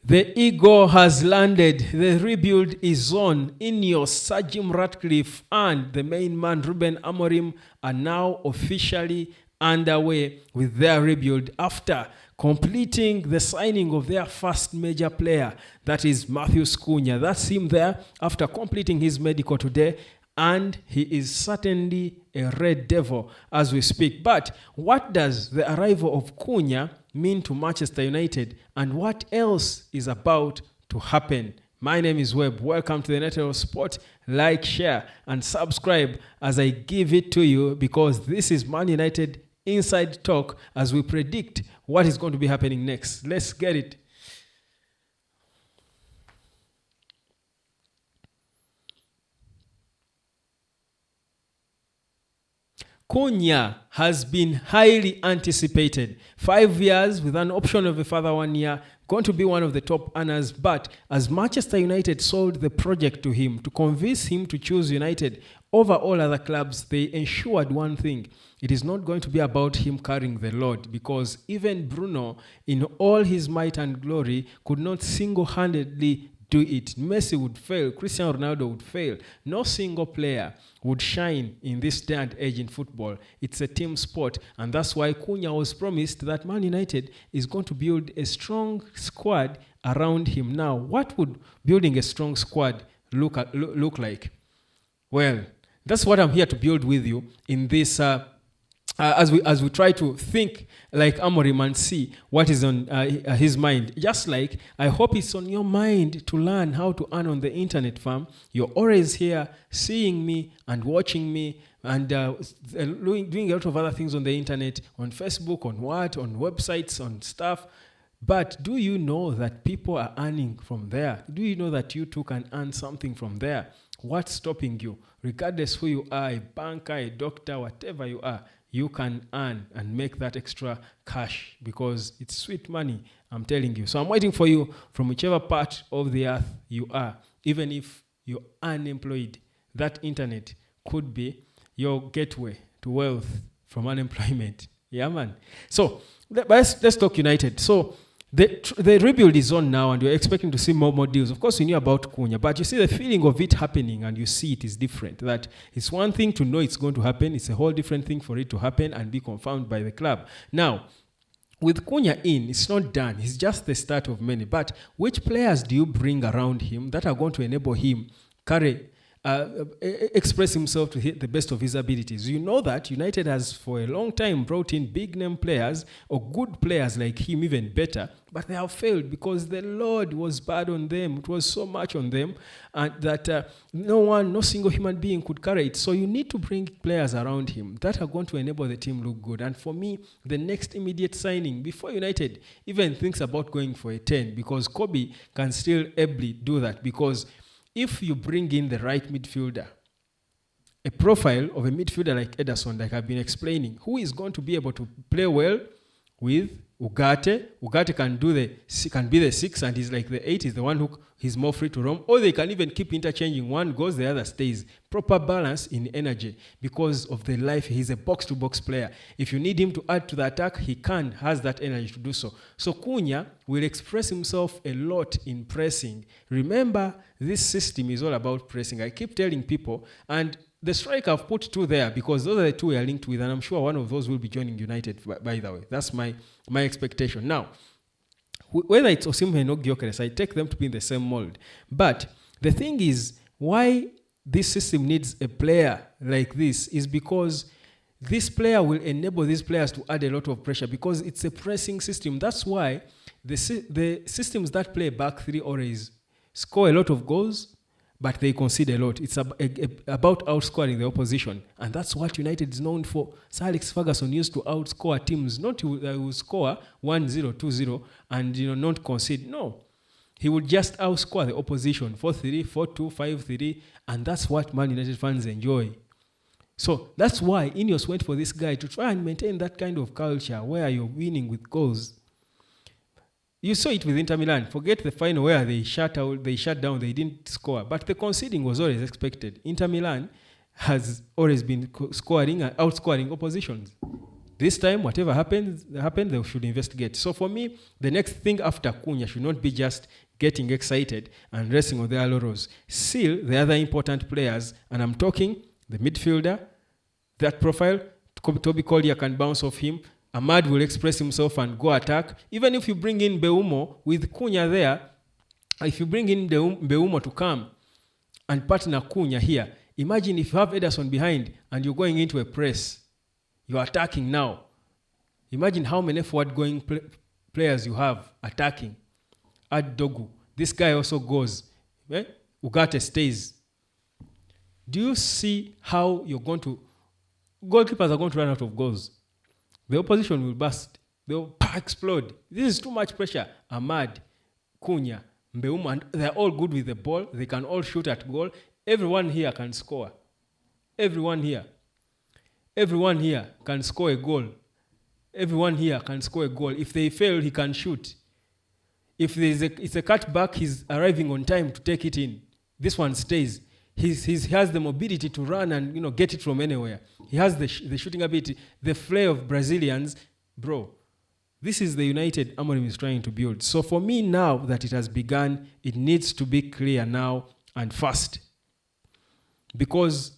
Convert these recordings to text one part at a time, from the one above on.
The Eagle has landed. The rebuild is on. Ineos, Sir Jim Ratcliffe, and the main man Ruben Amorim are now officially underway with their rebuild after completing the signing of their first major player, that is Matthew Cunha. That's him there after completing his medical today, and he is certainly a Red Devil as we speak. But what does the arrival of Cunha mean to Manchester United, and what else is about to happen? My name is Webb. Welcome to the Network of Sport. Like, share, and subscribe as I give it to you, because this is Man United Inside Talk as we predict what is going to be happening next. Let's get it. Cunha has been highly anticipated. 5 years with an option of a further 1 year, going to be one of the top earners. But as Manchester United sold the project to him to convince him to choose United over all other clubs, they ensured one thing: it is not going to be about him carrying the load, because even Bruno, in all his might and glory, could not single-handedly do it. Messi would fail. Cristiano Ronaldo would fail. No single player would shine in this day and age in football. It's a team sport, and that's why Cunha was promised that Man United is going to build a strong squad around him. Now, what would building a strong squad look like? Well, that's what I'm here to build with you in this as we try to think like Amorim and see what is on his mind. Just like I hope it's on your mind to learn how to earn on the internet, fam. You're always here seeing me and watching me and doing a lot of other things on the internet, on Facebook, on websites, on stuff. But do you know that people are earning from there? Do you know that you too can earn something from there? What's stopping you? Regardless who you are, a banker, a doctor, whatever you are, you can earn and make that extra cash, because it's sweet money, I'm telling you. So I'm waiting for you from whichever part of the earth you are. Even if you're unemployed, that internet could be your gateway to wealth from unemployment. Yeah, man. So let's talk United. So the rebuild is on now, and we're expecting to see more deals. Of course, we knew about Cunha, but you see the feeling of it happening, and you see it is different. That it's one thing to know it's going to happen. It's a whole different thing for it to happen and be confirmed by the club. Now, with Cunha in, it's not done. It's just the start of many. But which players do you bring around him that are going to enable him express himself to the best of his abilities? You know that United has for a long time brought in big name players or good players like him, even better, but they have failed because the load was bad on them. It was so much on them, and that no single human being could carry it. So you need to bring players around him that are going to enable the team look good. And for me, the next immediate signing before United even thinks about going for a 10, because Kobe can still ably do that, because if you bring in the right midfielder, a profile of a midfielder like Ederson, like I've been explaining, who is going to be able to play well with Ugarte. Ugarte can be the 6 and he's like the 8, is the one who he's more free to roam. Or they can even keep interchanging. One goes, the other stays. Proper balance in energy because of the life. He's a box-to-box player. If you need him to add to the attack, he has that energy to do so. So Cunha will express himself a lot in pressing. Remember, this system is all about pressing. I keep telling people, and the striker I've put 2 there because those are the 2 we are linked with, and I'm sure one of those will be joining United, by the way. That's my expectation. Now, whether it's Osimhen or Gyökeres, I take them to be in the same mold. But the thing is, why this system needs a player like this is because this player will enable these players to add a lot of pressure, because it's a pressing system. That's why the systems that play back 3 always score a lot of goals, but they concede a lot. It's about outscoring the opposition. And that's what United is known for. Sir Alex Ferguson used to outscore teams. Not he would score 1-0, 2-0, and not concede. No. He would just outscore the opposition 4-3, 4-2, 5-3, and that's what Man United fans enjoy. So that's why Ineos went for this guy, to try and maintain that kind of culture where you're winning with goals. You saw it with Inter Milan. Forget the final where they shut down, they didn't score. But the conceding was always expected. Inter Milan has always been scoring and outscoring oppositions. This time, whatever happens, they should investigate. So for me, the next thing after Cunha should not be just getting excited and resting on their laurels. Still, the other important players, and I'm talking the midfielder, that profile, Toby Collier can bounce off him. Ahmad will express himself and go attack. Even if you bring in Mbeumo with Cunha there, if you bring in Mbeumo to come and partner Cunha here, imagine if you have Ederson behind and you're going into a press. You're attacking now. Imagine how many forward-going players you have attacking. Add Dogu. This guy also goes. Eh? Ugarte stays. Do you see how you're going to... Goalkeepers are going to run out of goals. The opposition will burst. They will explode. This is too much pressure. Ahmad, Cunha, Mbeumo, and they're all good with the ball. They can all shoot at goal. Everyone here can score. Everyone here can score a goal. Everyone here can score a goal. If they fail, he can shoot. If it's a cutback, he's arriving on time to take it in. This one stays. He has the mobility to run and get it from anywhere. He has the shooting ability, the flair of Brazilians. Bro, this is the United Amorim is trying to build. So for me, now that it has begun, it needs to be clear now and fast. Because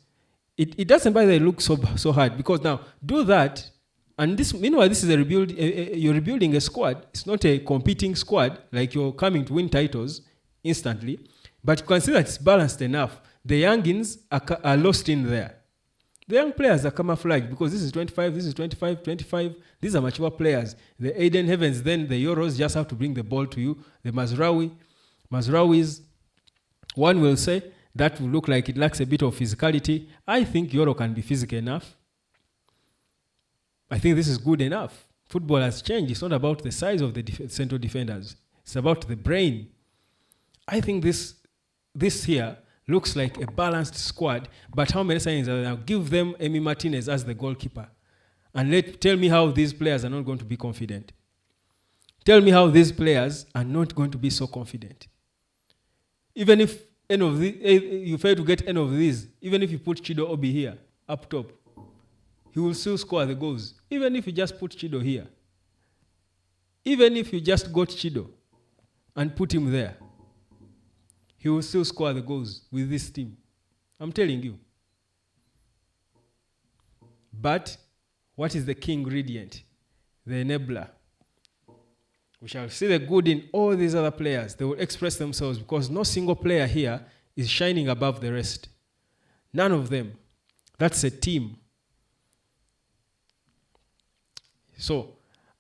it doesn't matter that it looks so hard. Because now, do that, and meanwhile, this is a rebuild. You're rebuilding a squad. It's not a competing squad, like you're coming to win titles instantly. But you can see that it's balanced enough. The youngins are lost in there. The young players are camouflaged because this is 25, this is 25, 25. These are mature players. The Aiden Heavens, then the Euros just have to bring the ball to you. The Mazrawis, one will say, that will look like it lacks a bit of physicality. I think Euro can be physical enough. I think this is good enough. Football has changed. It's not about the size of the central defenders. It's about the brain. I think this here looks like a balanced squad, but how many signings are there now? Give them Emi Martinez as the goalkeeper. And tell me how these players are not going to be confident. Tell me how these players are not going to be so confident. Even if you fail to get any of these, even if you put Chido Obi here, up top, he will still score the goals. Even if you just put Chido here. Even if you just got Chido and put him there, he will still score the goals with this team. I'm telling you. But what is the key ingredient? The enabler. We shall see the good in all these other players. They will express themselves because no single player here is shining above the rest. None of them. That's a team. So,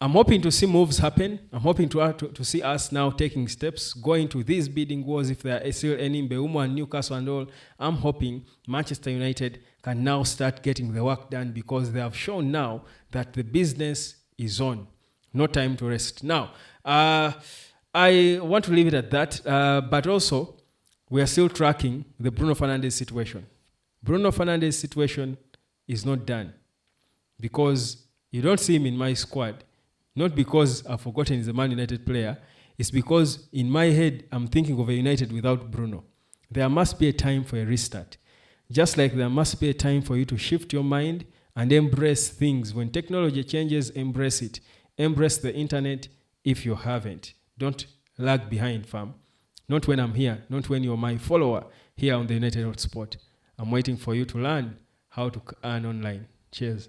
I'm hoping to see moves happen. I'm hoping to see us now taking steps, going to these bidding wars if there are still any Mbeumo and Newcastle and all. I'm hoping Manchester United can now start getting the work done because they have shown now that the business is on. No time to rest. Now, I want to leave it at that, but also we are still tracking the Bruno Fernandes situation. Bruno Fernandes situation is not done because you don't see him in my squad. Not because I've forgotten he's a Man United player. It's because in my head, I'm thinking of a United without Bruno. There must be a time for a restart. Just like there must be a time for you to shift your mind and embrace things. When technology changes, embrace it. Embrace the internet if you haven't. Don't lag behind, fam. Not when I'm here. Not when you're my follower here on the United Hotspot. I'm waiting for you to learn how to earn online. Cheers.